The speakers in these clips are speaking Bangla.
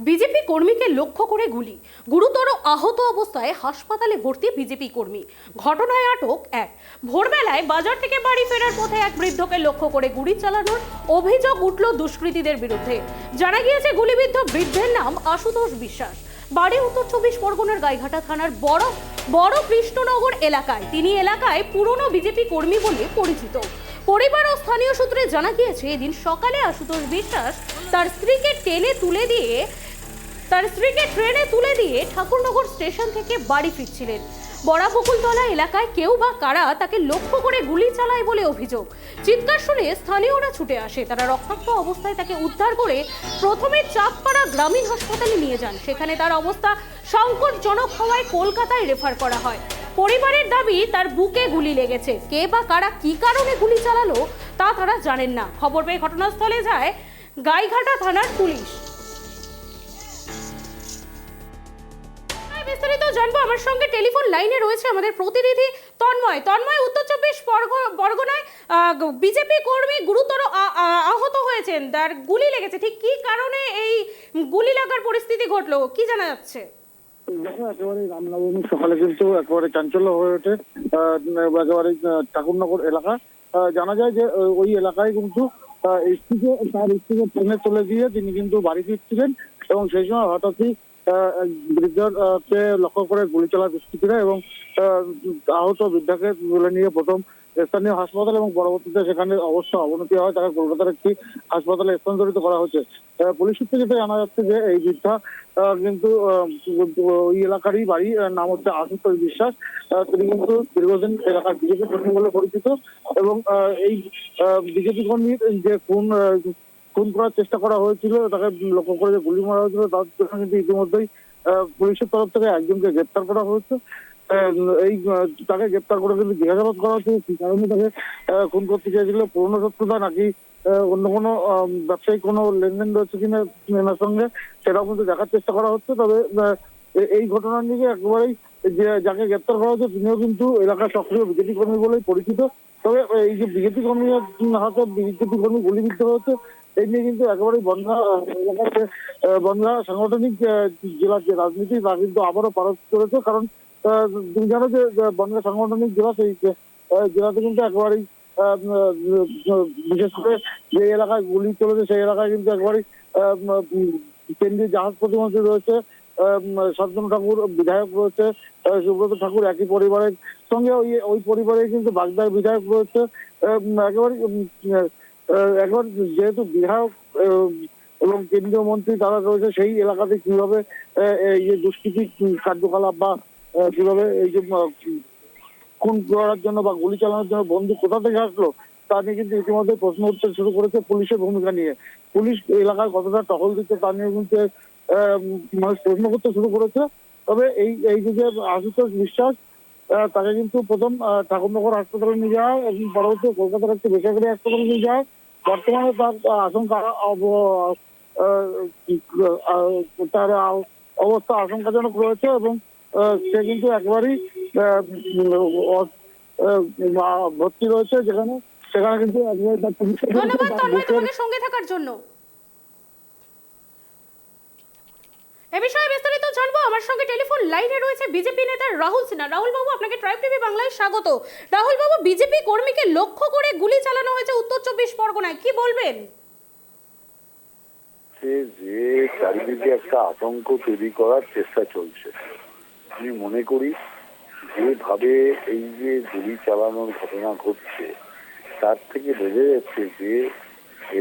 বিজেপি কর্মীকে লক্ষ্য করে গুলি, গুরুতর আহত অবস্থায় হাসপাতালে ভর্তি বিজেপি কর্মী। ঘটনায় আটক এক। ভোরবেলায় বাজার থেকে বাড়ি ফেরার পথে এক বৃদ্ধকে লক্ষ্য করে গুলি চালানোর অভিযোগ উঠল দুষ্কৃতীদের বিরুদ্ধে। জানা গিয়েছে গুলিবিদ্ধ বৃদ্ধের নাম আশুতোষ বিশ্বাস, বাড়ি উত্তর 24 পরগনার গাইঘাটা থানার বড় কৃষ্ণনগর এলাকায়। তিনি এলাকায় পুরনো বিজেপি কর্মী বলে পরিচিত। পরিবার ও স্থানীয় সূত্রে জানা গিয়েছে এদিন সকালে আশুতোষ বিশ্বাস তার স্ত্রীকে ট্রেনে তুলে দিয়ে ঠাকুরনগর স্টেশন থেকে বাড়ি ফিরছিলেন। বড়াবকুলতলা এলাকায় কেউ বা কারা তাকে লক্ষ্য করে গুলি চালায় বলে অভিযোগ। চিৎকার শুনে স্থানীয়রা ছুটে আসে। তারা রক্তাক্ত অবস্থায় তাকে উদ্ধার করে প্রথমে চাঁদপাড়া গ্রামীণ হাসপাতালে নিয়ে যান। সেখানে তার অবস্থা সংকটজনক হওয়ায় কলকাতায় রেফার করা হয়। পরিবারের দাবি তার বুকে গুলি লেগেছে। কে বা কারা কি কারণে গুলি চালালো তা তারা জানেন না। খবর পেয়ে ঘটনাস্থলে যায় গাইঘাটা থানার পুলিশ। বিস্তারিত জানবো, আমার সঙ্গে টেলিফোন লাইনে রয়েছে আমাদের প্রতিনিধি তন্ময়। উত্তর 24 পরগনায় বিজেপি কর্মী গুরুতর আহত হয়েছেন, তার গুলি লেগেছে, ঠিক কি কারণে এই গুলি লাগার পরিস্থিতি ঘটলো কি জানা যাচ্ছে? দেখো, একেবারে রামনবমীর সকালে কিন্তু একেবারে চাঞ্চল্য হয়ে ওঠে একেবারে ঠাকুরনগর এলাকা। জানা যায় যে ওই এলাকায় কিন্তু তার স্ত্রীকে ট্রেনে তুলে দিয়ে তিনি কিন্তু বাড়ি ফিরছিলেন এবং সেই সময় হঠাৎই বৃদ্ধকে লক্ষ্য করে গুলি চালায় দুষ্কৃতীরা এবং আহত বৃদ্ধাকে তুলে নিয়ে প্রথম স্থানীয় হাসপাতাল এবং পরবর্তীতে সেখানে অবস্থা অবনতি হয়, তাকে কলকাতার একটি হাসপাতালে স্থানান্তরিত করা হয়েছে। পুলিশ সূত্রে যেটা জানা যাচ্ছে যে এই বৃদ্ধা কিন্তু ওই এলাকারই বাড়ি, নাম হচ্ছে আশুতোষ বিশ্বাস। তিনি কিন্তু দীর্ঘদিন এলাকার বিজেপি কর্মী বলে পরিচিত এবং এই বিজেপি কর্মীর যে খুন করার চেষ্টা করা হয়েছিল, তাকে লক্ষ্য করে যে গুলি মারা হয়েছিল, তার জন্য কিন্তু ইতিমধ্যেই পুলিশের তরফ থেকে একজনকে গ্রেপ্তার করা হয়েছে। তাকে গ্রেপ্তার করে কিন্তু জিজ্ঞাসাবাদ করা হচ্ছে কি কারণে তাকে খুন করতে চেয়েছিল, পুরনো শত্রুতা নাকি অন্য কোনো ব্যবসায়িক কোনো লেনদেন রয়েছে কিনা এনার সঙ্গে, সেটাও কিন্তু দেখার চেষ্টা করা হচ্ছে। তবে এই ঘটনার নিয়ে একেবারেই যে যাকে গ্রেপ্তার করা হচ্ছে তিনিও কিন্তু এলাকার সক্রিয় বিজেপি কর্মী বলেই পরিচিত। তবে এই যে বিজেপি কর্মীর হাতে বিজেপি কর্মী গুলিবিদ্ধ হচ্ছে, এই নিয়ে কিন্তু একেবারেই বনগাঁ এলাকাতে বনগাঁ সাংগঠনিক জেলার যে রাজনীতি তা কিন্তু আবারও পারদ করেছে। কারণ তুমি জানো যে বনগাঁ সাংগঠনিক জেলা, সেই জেলাতে কিন্তু একেবারেই বিশেষ করে যে এলাকায় গুলি চলেছে সেই এলাকায় কিন্তু একেবারেই কেন্দ্রীয় জাহাজ প্রতিমন্ত্রী রয়েছে, শান্তনু ঠাকুর বিধায়ক রয়েছে, সুব্রত ঠাকুর একই পরিবারের সঙ্গে ওই পরিবারে কিন্তু বাগদার বিধায়ক রয়েছে। একবার যেহেতু বিধায়ক এবং কেন্দ্রীয় মন্ত্রী তারা রয়েছে, সেই এলাকাতে কিভাবে এই যে দুষ্কৃতি কার্যকলাপ বা কিভাবে এই যে খুন করার জন্য বা গুলি চালানোর জন্য বন্দুক কোথা থেকে আসলো তা নিয়ে কিন্তু ইতিমধ্যে প্রশ্ন উঠতে শুরু করেছে পুলিশের ভূমিকা নিয়ে। পুলিশ এলাকায় কতটা টহল দিচ্ছে তা নিয়ে কিন্তু মানুষ প্রশ্ন করতে শুরু করেছে। তবে এই যে আশুতোষ বিশ্বাস, তাকে কিন্তু প্রথম ঠাকুরনগর হাসপাতালে নিয়ে যাওয়া হয় এবং পরবর্তী কলকাতার একটি বেসরকারি হাসপাতালে নিয়ে যাওয়া হয়। বর্তমানে তার আশঙ্কা তার অবস্থা আশঙ্কাজনক রয়েছে এবং সে কিন্তু একেবারেই ভর্তি রয়েছে সেখানে কিন্তু ধন্যবাদ তন্ময় তোমাকে সঙ্গে থাকার জন্য। এ বিষয়ে বিস্তারিত জানবো, আমার সঙ্গে টেলিফোন লাইনে রয়েছে বিজেপি নেতা রাহুল সিনহা। রাহুল বাবু, আপনাকে ট্রাইব টিভি বাংলায় স্বাগত। রাহুল বাবু, বিজেপি কর্মীকে লক্ষ্য করে গুলি চালানো হয়েছে উত্তর 24 পরগনায়, কি বলবেন? যে চারিদিকে একটা আতঙ্ক তৈরি করার চেষ্টা চলছে, আমি মনে করি যেভাবে এই যে গুলি চালানোর ঘটনা ঘটছে তার থেকে বোঝা যাচ্ছে যে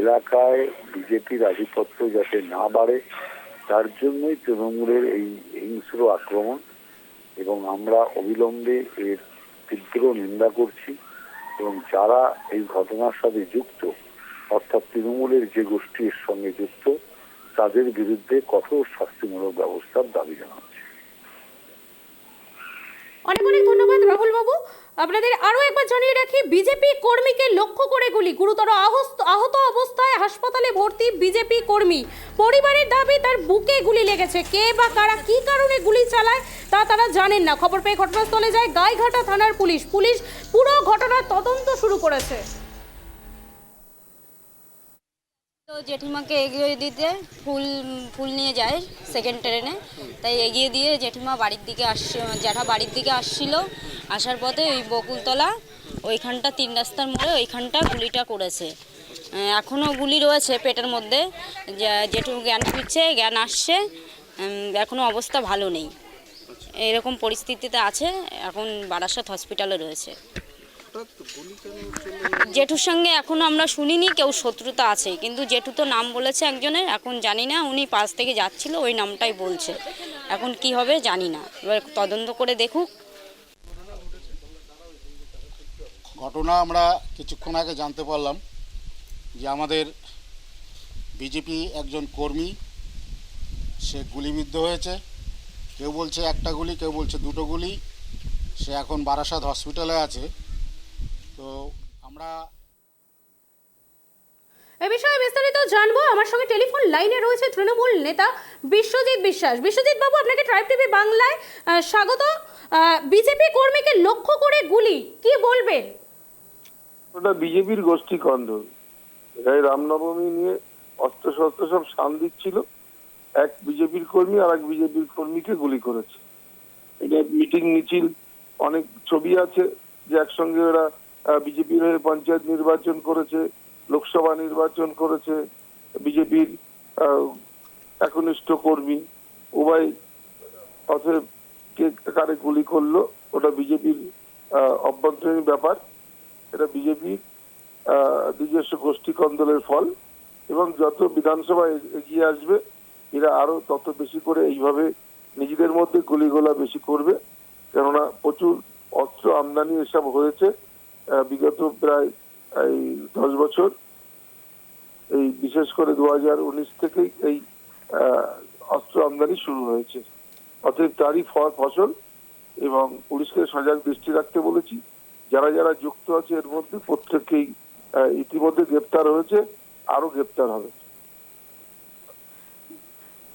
এলাকায় বিজেপির আধিপত্য যাতে না বাড়ে তার জন্যই তৃণমূলের এই হিংস্র আক্রমণ, এবং আমরা অবিলম্বে এর তীব্র নিন্দা করছি এবং যারা এই ঘটনার সাথে যুক্ত অর্থাৎ তৃণমূলের যে গোষ্ঠীর সঙ্গে যুক্ত তাদের বিরুদ্ধে কঠোর শাস্তিমূলক ব্যবস্থার দাবি জানাচ্ছি। অনেক অনেক ধন্যবাদ রাহুল বাবু। আপনাদের আরো একবার জানিয়ে রাখি, বিজেপি কর্মীকে লক্ষ্য করে গুলি, গুরুতর আহত অবস্থায় হাসপাতালে ভর্তি বিজেপি কর্মী। পরিবারের দাবি তার বুকে গুলি লেগেছে। কে বা কারা কি কারণে গুলি চালায় তা তারা জানেন না। খবর পেয়ে ঘটনাস্থলে যায় গাইঘাটা থানার পুলিশ। পুরো ঘটনার তদন্ত শুরু করেছে। তো জেঠিমাকে এগিয়ে দিতে ফুল ফুল নিয়ে যায় সেকেন্ড ট্রেনে, তাই এগিয়ে দিয়ে জেঠিমা বাড়ির দিকে জ্যাঠা বাড়ির দিকে আসছিল। আসার পথে ওই বকুলতলা ওইখানটা 3 রাস্তার মোড়ে ওইখানটা গুলিটা করেছে। এখনও গুলি রয়েছে পেটের মধ্যে। জেঠু জ্ঞান ফিরছে, জ্ঞান আসছে, এখনও অবস্থা ভালো নেই, এরকম পরিস্থিতিতে আছে। এখন বারাসত হসপিটালে রয়েছে। জেঠুর সঙ্গে এখনও আমরা শুনিনি কেউ শত্রুতা আছে, কিন্তু জেঠু তো নাম বলেছে একজনের, এখন জানি না, উনি পাশ থেকে যাচ্ছিল ওই নামটাই বলছে। এখন কি হবে জানি না, এবার তদন্ত করে দেখুক। ঘটনা আমরা কিছুক্ষণ আগে জানতে পারলাম যে আমাদের বিজেপি একজন কর্মী সে গুলিবিদ্ধ হয়েছে। কেউ বলছে একটা গুলি, কেউ বলছে 2টো গুলি। সে এখন বারাসাত হসপিটালে আছে। তো আমরা এ বিষয়ে বিস্তারিত জানবো। আমার সঙ্গে টেলিফোন লাইনে রয়েছে তৃণমূল নেতা বিশ্বজিৎ বিশ্বাস। বিশ্বজিৎ বাবু, আপনাকে ট্রাইব টিভি বাংলায় স্বাগত। বিজেপি কর্মীকে লক্ষ্য করে গুলি, কি বলবেন? ওটা বিজেপির গোষ্ঠী কন্দল। এই রামনবমী নিয়ে অস্ত্রশস্ত্র সব শান দিচ্ছিল, এক বিজেপির কর্মী আর এক বিজেপির কর্মীকে গুলি করেছে। এটা মিটিং মিছিল অনেক ছবি আছে যে একসঙ্গে ওরা বিজেপির হয়ে পঞ্চায়েত নির্বাচন করেছে, লোকসভা নির্বাচন করেছে। বিজেপির একনিষ্ঠ কর্মী উভয় অতএব কে কারে গুলি করলো ওটা বিজেপির অভ্যন্তরীণ ব্যাপার। এটা বিজেপির নিজস্ব গোষ্ঠী কন্দলের ফল, এবং যত বিধানসভায় এগিয়ে আসবে এরা আরো তত বেশি করে এইভাবে নিজেদের মধ্যে গুলিগোলা বেশি করবে। কেননা প্রচুর অস্ত্র আমদানি এসব হয়েছে বিগত প্রায় 10 বছর। এই বিশেষ করে 2019 থেকেই এই অস্ত্র আমদানি শুরু হয়েছে। অতএব তারই ফসল, এবং পুলিশকে সজাগ দৃষ্টি রাখতে বলেছি। যারা যারা যুক্ত আছে এর মধ্যে প্রত্যেককেই ইতিমধ্যে গ্রেপ্তার হয়েছে, আরো গ্রেপ্তার হবে।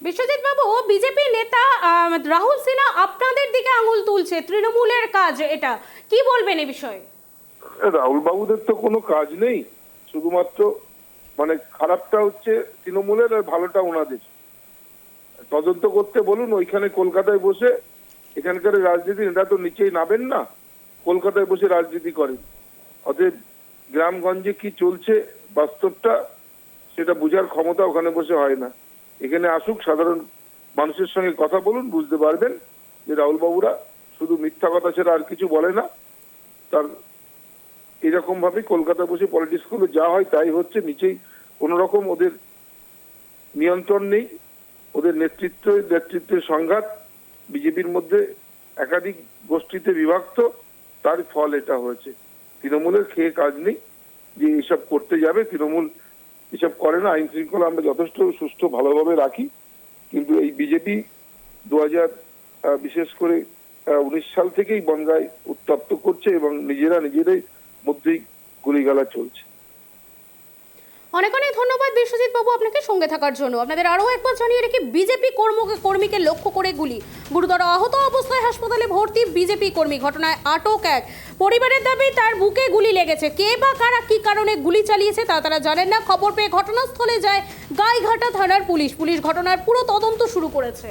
বিশ্বজিৎ বাবু, বিজেপি নেতা রাহুল সিনহা আপনাদের দিকে আঙুল তুলছে, তৃণমূলের কাজ এটা, কি বলবেন এই বিষয়ে? রাহুল বাবুদের তো কোনো কাজ নেই, শুধুমাত্র মানে খারাপটা হচ্ছে তৃণমূলের আর ভালোটা ওনাদের। তদন্ত করতে বলুন, ওইখানে কলকাতায় বসে এখানকার রাজনীতি নেতা তো নিচেই নামেন না, কলকাতায় বসে রাজনীতি করেন। অতএব গ্রামগঞ্জে কি চলছে বাস্তবটা সেটা বোঝার ক্ষমতা ওখানে বসে হয় না। এখানে আসুক, সাধারণ মানুষের সঙ্গে কথা বলুন, বুঝতে পারবেন যে রাহুল বাবুরা শুধু মিথ্যা কথা ছাড়া আর কিছু বলে না। তার এরকম ভাবে কলকাতা বসে পলিটিক্স গুলো যা হয় তাই হচ্ছে, নিচেই কোন রকম ওদের নিয়ন্ত্রণ নেই। ওদের নেতৃত্বের সংঘাত, বিজেপির মধ্যে একাধিক গোষ্ঠীতে বিভক্ত, তার ফল এটা হয়েছে। তৃণমূলের খেয়ে কাজ নেই যে এসব করতে যাবে। তৃণমূল এসব করে না। আইন শৃঙ্খলা আমরা যথেষ্ট সুষ্ঠু ভালোভাবে রাখি, কিন্তু এই বিজেপি 2000 বিশেষ করে 19 সাল থেকেই বনগায় উত্তপ্ত করছে, এবং নিজেরাই মধ্যেই গুলিগালা চলছে। অনেক অনেক ধন্যবাদ বিশ্বজিৎ বাবু আপনাকে সঙ্গে থাকার জন্য। আপনাদের আরও একবার জানিয়ে রেখে, বিজেপি কর্মীকে লক্ষ্য করে গুলি, গুরুতর আহত অবস্থায় হাসপাতালে ভর্তি বিজেপি কর্মী, ঘটনায় আটক এক। পরিবারের দাবি তার বুকে গুলি লেগেছে। কে বা কারা কি কারণে গুলি চালিয়েছে তা তারা জানেন না। খবর পেয়ে ঘটনাস্থলে যায় গাইঘাটা থানার পুলিশ। ঘটনার পুরো তদন্ত শুরু করেছে।